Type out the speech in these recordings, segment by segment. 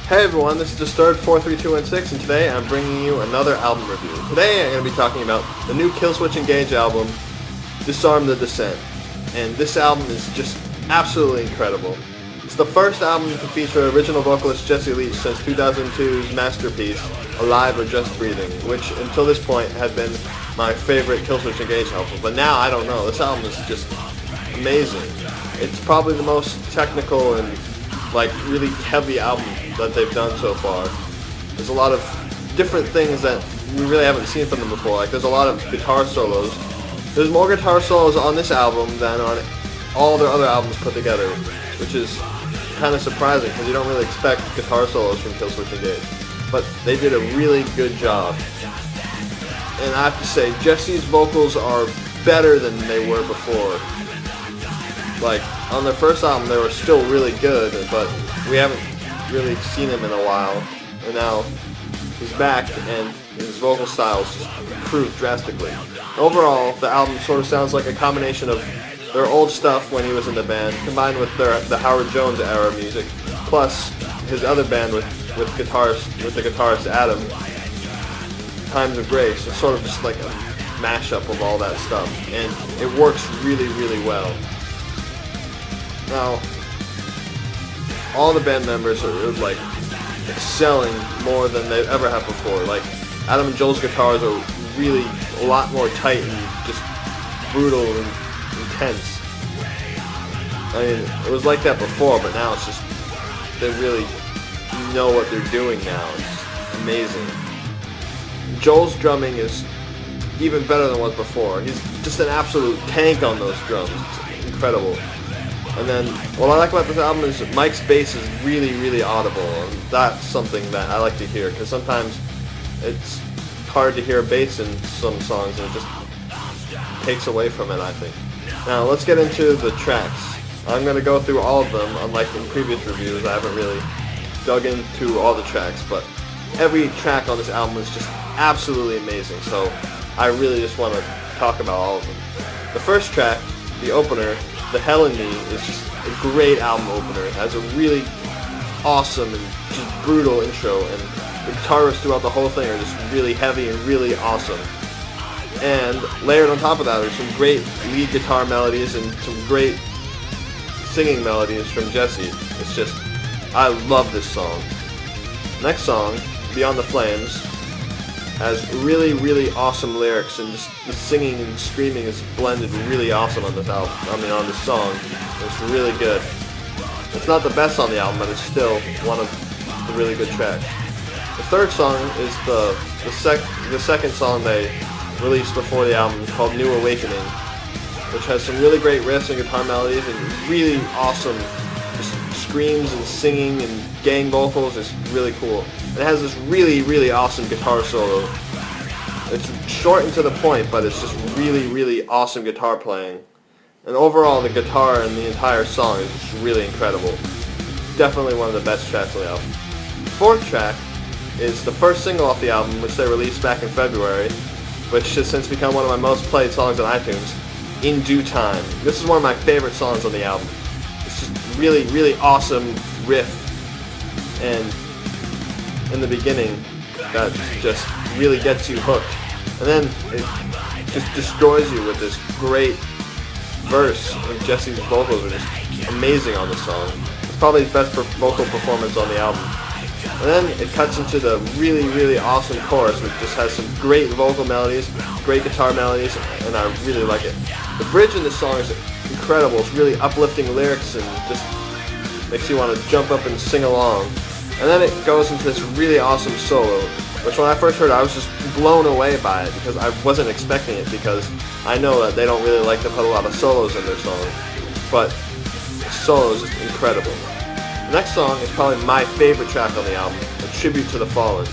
Hey everyone, this is Disturbed43216, and today I'm bringing you another album review. Today I'm going to be talking about the new Killswitch Engage album, Disarm the Descent. And this album is just absolutely incredible. It's the first album to feature original vocalist Jesse Leach since 2002's masterpiece, Alive or Just Breathing, which until this point had been my favorite Killswitch Engage album. But now, I don't know, this album is just amazing. It's probably the most technical and really heavy album that they've done so far. There's a lot of different things that we really haven't seen from them before. Like, there's a lot of guitar solos. There's more guitar solos on this album than on all their other albums put together, which is kind of surprising because you don't really expect guitar solos from Killswitch Engage. But they did a really good job. And I have to say, Jesse's vocals are better than they were before. Like, on their first album they were still really good, but we haven't really seen him in a while. And now he's back and his vocal styles improved drastically. Overall, the album sort of sounds like a combination of their old stuff when he was in the band, combined with the Howard Jones era music, plus his other band with the guitarist Adam, Times of Grace. It's sort of just like a mashup of all that stuff, and it works really, really well. Now, all the band members are excelling more than they've ever have before. Like, Adam and Joel's guitars are really a lot more tight and just brutal and intense. I mean, it was like that before, but now it's just, they really know what they're doing now. It's amazing. Joel's drumming is even better than it was before. He's just an absolute tank on those drums. It's incredible. And then, what I like about this album is Mike's bass is really, really audible, and that's something that I like to hear, because sometimes it's hard to hear bass in some songs, and it just takes away from it, I think. Now, let's get into the tracks. I'm going to go through all of them, unlike in previous reviews. I haven't really dug into all the tracks, but every track on this album is just absolutely amazing, so I really just want to talk about all of them. The first track, the opener, The Hell in Me, is just a great album opener. It has a really awesome and just brutal intro, and the guitar riffs throughout the whole thing are just really heavy and really awesome. And layered on top of that are some great lead guitar melodies and some great singing melodies from Jesse. It's just, I love this song. Next song, Beyond the Flames, has really, really awesome lyrics, and just the singing and screaming is blended really awesome on this album. On this song. It's really good. It's not the best on the album, but it's still one of the really good tracks. The third song is the second song they released before the album, called New Awakening, which has some really great riffs and guitar melodies and really awesome just screams and singing and gang vocals. It's really cool. And it has this really, really awesome guitar solo. It's short and to the point, but it's just really, really awesome guitar playing. And overall, the guitar and the entire song is just really incredible. Definitely one of the best tracks on the album. The fourth track is the first single off the album, which they released back in February, which has since become one of my most played songs on iTunes, In Due Time. This is one of my favorite songs on the album. It's just really, really awesome riff, and in the beginning that just really gets you hooked, and then it just destroys you with this great verse, and Jesse's vocals are just amazing on the song. It's probably his best vocal performance on the album. And then it cuts into the really, really awesome chorus, which just has some great vocal melodies, great guitar melodies, and I really like it. The bridge in this song is incredible. It's really uplifting lyrics and just makes you want to jump up and sing along. And then it goes into this really awesome solo, which when I first heard it, I was just blown away by it, because I wasn't expecting it, because I know that they don't really like to put a lot of solos in their songs. But the solo is just incredible. The next song is probably my favorite track on the album, A Tribute to the Fallen.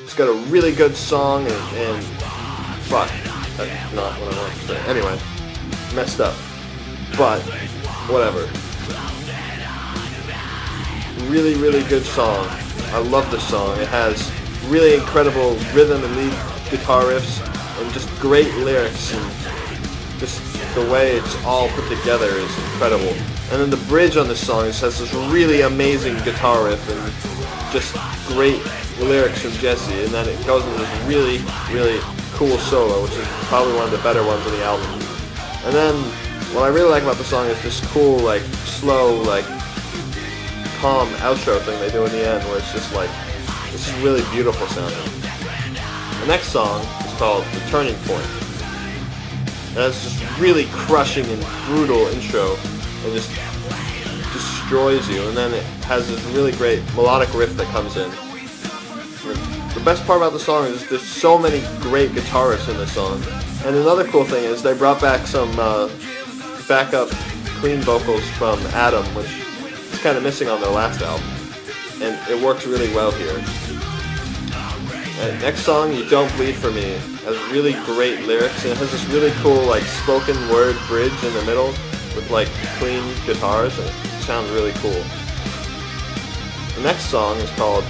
It's got a really good song, and fuck, that's not what I wanted to say. Anyway, messed up. But, whatever. Really, really good song. I love this song. It has really incredible rhythm and lead guitar riffs, and just great lyrics, and just the way it's all put together is incredible. And then the bridge on this song just has this really amazing guitar riff, and just great lyrics from Jesse, and then it goes into this really, really cool solo, which is probably one of the better ones on the album. And then what I really like about the song is this cool, like, slow, like, calm outro thing they do in the end, where it's just like, it's really beautiful sounding. The next song is called The Turning Point. And it's just really crushing and brutal intro, and just destroys you, and then it has this really great melodic riff that comes in. The best part about the song is there's so many great guitarists in this song. And another cool thing is they brought back some backup clean vocals from Adam, which is kind of missing on their last album, and it works really well here. And next song, You Don't Bleed For Me, has really great lyrics, and it has this really cool like spoken word bridge in the middle with like clean guitars, and it sounds really cool. The next song is called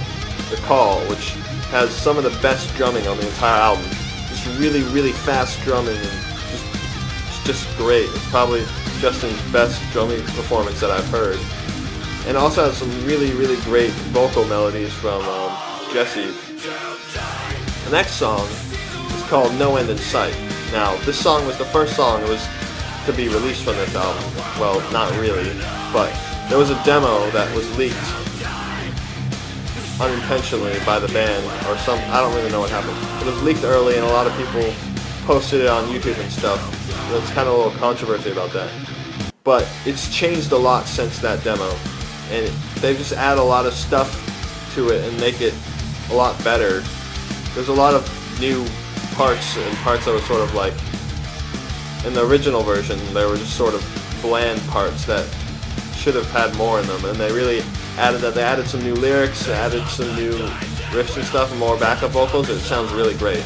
The Call, which has some of the best drumming on the entire album. Just really, really fast drumming, and it's just great. It's probably Justin's best drumming performance that I've heard. And it also has some really, really great vocal melodies from Jesse. The next song is called No End in Sight. Now, this song was the first song that was to be released from this album. Well, not really, but there was a demo that was leaked unintentionally by the band, or some, I don't really know what happened. It was leaked early, and a lot of people posted it on YouTube and stuff. There's kind of a little controversy about that. But it's changed a lot since that demo, and they've just added a lot of stuff to it and make it a lot better. There's a lot of new parts, and parts that were sort of like, in the original version, they were just sort of bland parts that should have had more in them, and they really added that. They added some new lyrics, added some new riffs and stuff, and more backup vocals. It sounds really great.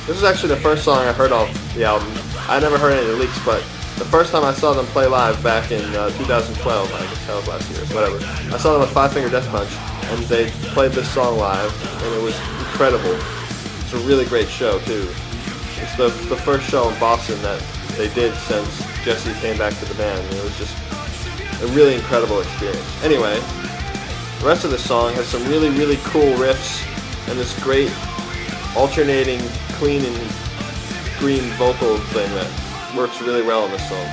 This is actually the first song I heard off the album. I never heard any of the leaks, but the first time I saw them play live back in 2012, I guess that was last year, whatever. I saw them at Five Finger Death Punch, and they played this song live, and it was incredible. It's a really great show too. It's the first show in Boston that they did since Jesse came back to the band, and it was just a really incredible experience. Anyway, the rest of the song has some really, really cool riffs and this great alternating clean and green vocal thing that works really well in this song.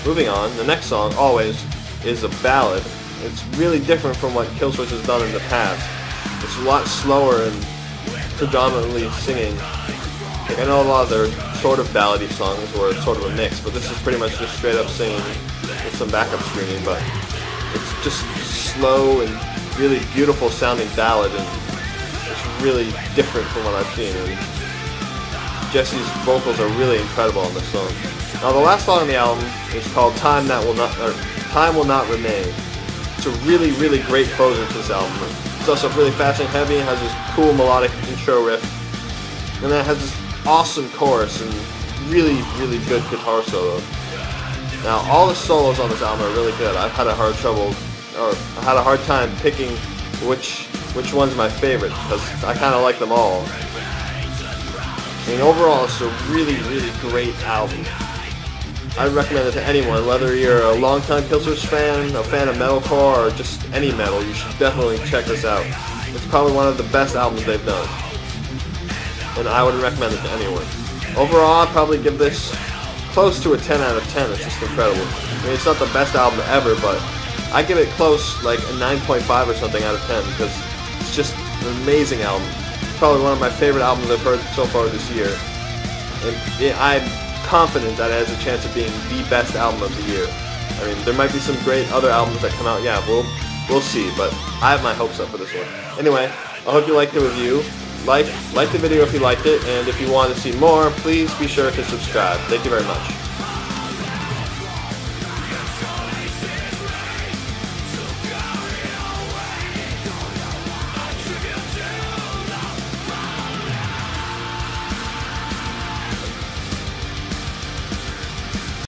Moving on, the next song, Always, is a ballad. It's really different from what Killswitch has done in the past. It's a lot slower and predominantly singing. Like, I know a lot of their sort of ballady songs where it's sort of a mix, but this is pretty much just straight up singing with some backup screaming, but it's just slow and really beautiful sounding ballad, and it's really different from what I've seen. And Jesse's vocals are really incredible on this song. Now the last song on the album is called Time Will Not Remain. It's a really, really great closer to this album. It's also really fast and heavy. It has this cool melodic intro riff, and then it has this awesome chorus and really, really good guitar solo. Now all the solos on this album are really good. I've had a hard time picking which one's my favorite, because I kind of like them all. I mean, overall, it's a really, really great album. I'd recommend it to anyone, whether you're a longtime Killswitch fan, a fan of metalcore, or just any metal. You should definitely check this out. It's probably one of the best albums they've done, and I would recommend it to anyone. Overall, I'd probably give this close to a 10 out of 10. It's just incredible. I mean, it's not the best album ever, but I give it close, like a 9.5 or something out of 10, because it's just an amazing album. It's probably one of my favorite albums I've heard so far this year, and I'm confident that it has a chance of being the best album of the year. I mean, there might be some great other albums that come out, yeah, we'll see, but I have my hopes up for this one. Anyway, I hope you liked the review. Like the video if you liked it, and if you want to see more, please be sure to subscribe. Thank you very much.